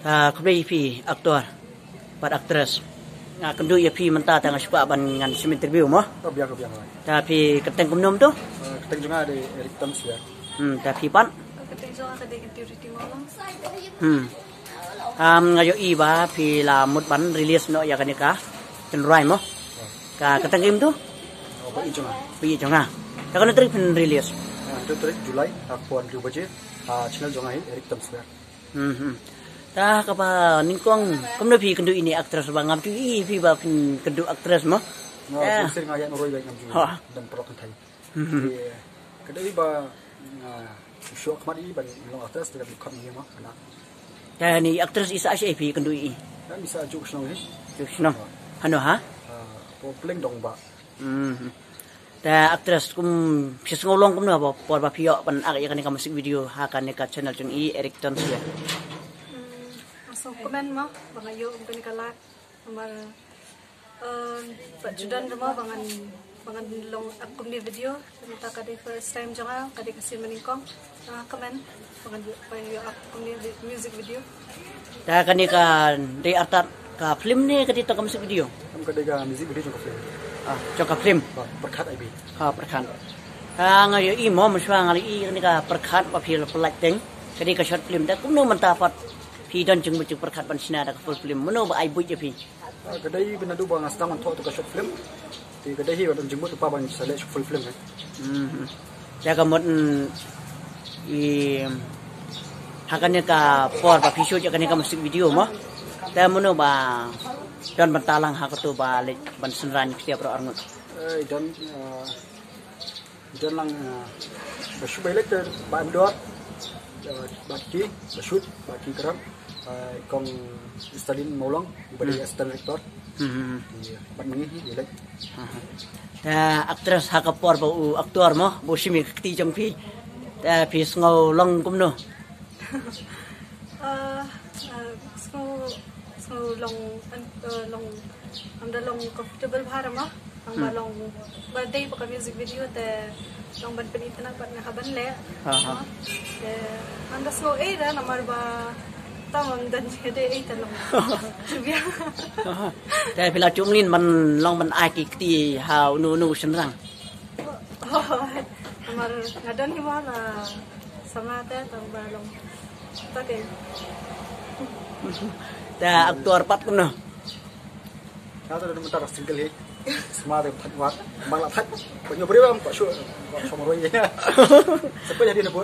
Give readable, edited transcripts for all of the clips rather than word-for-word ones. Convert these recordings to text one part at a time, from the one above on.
Kebetulan aktor, pada aktris. Kendu ya pi mentah tengah suka ban ngan sim interview mo. Biar. Tapi keteng kumnum tu. Keteng juga ada Eric Thomas ya. Tapi pan. Keteng juga ada interview di malam. Ngayo iba pi la mut ban release no ya kanika. Cenderai mo. Keteng kim tu. Pi jonga. Takkan trip release. Itu trip Julai akuan ribu baje. Channel jonga Eric Thomas ya. Dah kapa ningkong kumno pi kendu ini aktris bangam tu pi ba kendu aktris mo. Sering ayat noroi baik namju dan perlokan thai. Kedai ba show kemari ban long aktris tidak bukan ini mah anak. Ni aktris isa asy pi kendu i. Dan bisa juk snow ni. Juk snow. Hano ha? Peleng dong ba. Ta aktris kum pi ngolong kumno ba por ba piok ban ak ya kan musik video ha kan ka channel chung i Eric Thomas ya. So komen mo bang ayo ungkani kalak nomor judan mo bangan long akum ni video kita kadi first time jangan kadi kasih meningkong komen bangan payo akum ni music video ta kan ka di atat ka film ni kadi ta musik video Kadai ka music video jong film jong film perkat IB perkat ngayo i mo muswa ngali i kan ka perkat pa film pelajeng kadi ka short film ta kumno mentapat pi dan jeng bujuk perkat ban sina da full film meno ba ai buj pi Kadai benadu bang astang untuk tu ka short film di kadai hi ban jengmut pa ban select full film ya ka mod i hakane ka por ba pi shoot ya kan ka musik video mo ta meno ba dan bentalang hak tu ba le ban senran setiap pro arngut dan lang basu belek ter ban dot baki basut baki keram kong Stalin Molong ibadi assistant director ban mengi belek aktris hakapor ba aktor mo bo simi kti jong pi ta pi ngau long kumno so long amda long comfortable bharama ang balong birthday pa ka music video te long ban penitan pat nga haban le anda so era namar ba tamang dan jede ai talong subya ta pila chunglin man long man ai ki ti hau nu senrang namar ngadan ki wala sama te tang balong pate ta aktor pat kumno Kata dah mentar single hit, semua ada patwat, malah pat, punya beri orang pak syur, sama roy je. Sampai jadi nebut.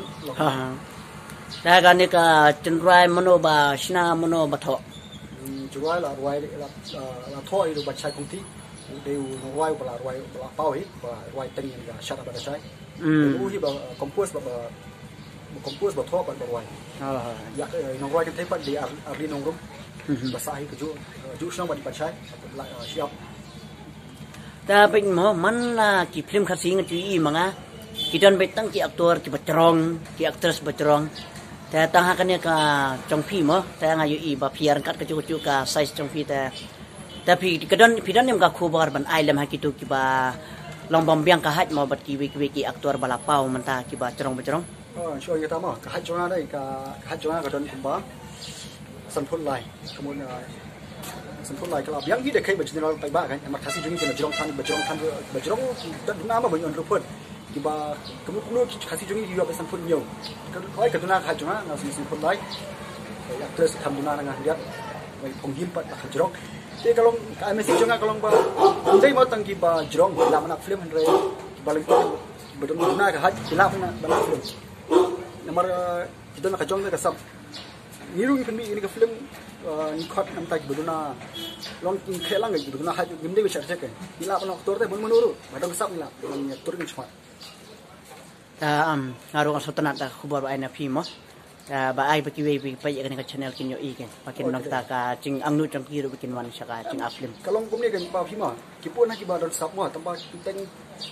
Ta kan ni ka cenderai meno ba sina meno ba tho. Jual lah roy lah tho itu baca kunti, dia roy bela roy bela pau hi, roy tengin ga syarat pada saya. Itu hi ba kompos ba tho ba roy. Ya roy kita pat di arli nongrum. Basahi keju sama dibaca siap. Tapi mo man la ki film khasing ti manga kidan betang ki aktor ki batrong ki aktris batrong ta tang hakan ka chongpi mo ta ngayu i ba piar kat keju ka size chongpi ta tapi kidan nem ka khubar ban ai lem ha ki tu ki ba long bom biang ka hat mo bat ki ki aktor bala pau man ta ki ba batrong show kita mo ka hat jonga dai ka hat jonga ka don kumba Sanpun lai, kemudian Sanpun lai kalau yang ini dekai berjenama Taiba kan, emak kasih jungi berjerong dan nama banyak rumput, tiba kemudian kasih jungi juga Sanpun nyaw, kalau ketuna kajunga ngasih Sanpun lai, ya terus kamduna dengan dia, penggil pat berjerong, jadi kalau kami sih junga kalau jadi mau tangki berjerong, lama nak film henry, balik berduna kahaj, lama nak film, nomor kita nak kajong ke kasab. Niru ini ke film nikot nampak beduna long kelang gitu beduna haju gimde bisa cek kan ila pun aktor teh menurut badang kesap ila turun cepat ngaruh kan sotanat ta khubar ba na phim mo ba ai ba ki we pa ya kan ka channel kin yo i kan pakin nang ta ka ching angnu chang ki ru bikin wan saka ching film kalau kumne kan ba phim kipun na ki ba dan sap mo tempat teng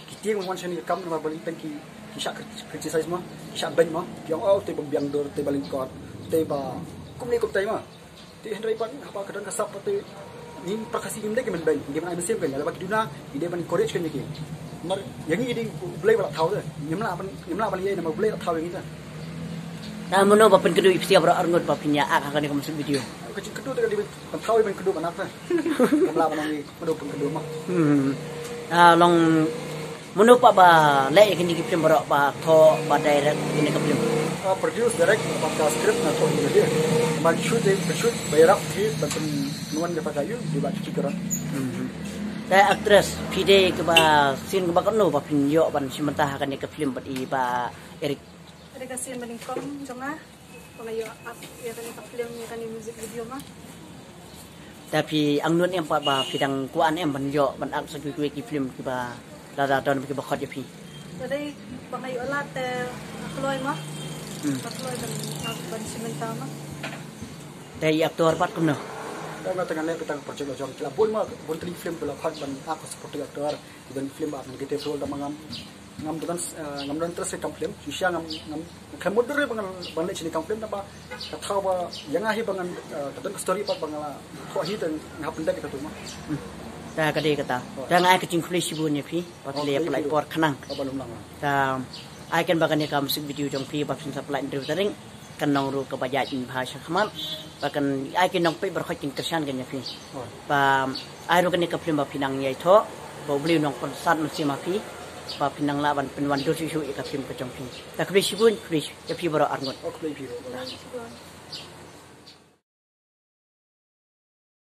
kiting wan seni kam na balik teng ki syak criticize mo syak ben mo yang te biang dor te balik kot teba kumni kum tema ti henry pan apa kadang kasap pati ni prakasi gimde ke menbai dia mana mesim kan dalam duna dia ban courage kan yake mar yang ini boleh bala thau de nyamla ban ye nama boleh thau yang itu ta mono ba pen kedu ipsia bro arngot ba pinya ak akan ko musik video kecil kedua dengan di pentau ben kedua mana apa kamla manang kedua pun kedua mah long mono pa ba le kini ki film bro ba tho ba direct ini ke film produce direct apa script na to dia man shoot bayrak di banten nuan de pagayu di ba cikeran ta actress pide ke ba sin ke ba kono ba pin yo ban simenta akan ni ke film ba i ba Eric ada kasi meningkom jonga pengayo up ya kan film ya kan music video mah tapi ang nun em pa ba pidang kuan em ban yo ban ak sa ki film ki ba la don ki ba khot ya pi jadi pengayo late akloy mah akloy ban simenta mah dai aktor pat kuno dan tengah le petang project jong la bol mah bol tri film bela khot ban ak seperti aktor dan film ak negatif role da mangam ngam dan terus kam film susah ngam kemud dulu bangal sini kam film apa kata apa yang ahi bangan kata story apa bangala kau ahi dan ngap pendek kita tu mah ta kade kata dan ai kecing flash bunya pi patle apply por khanang ta ai kan bagan ya kam musik video jong pi bab sin supply interview tering kanong ru ka bajaj in bhasha khamat bakan ai kan nong pe berkhating kersan kan ya pi ba ai ru kan ka film ba pinang yai tho bo beli nong kon sat mesti ma pi ba pinang laban penwan do su ka film ka jong pi ta kre sibun kre ya pi baro arngot ok pi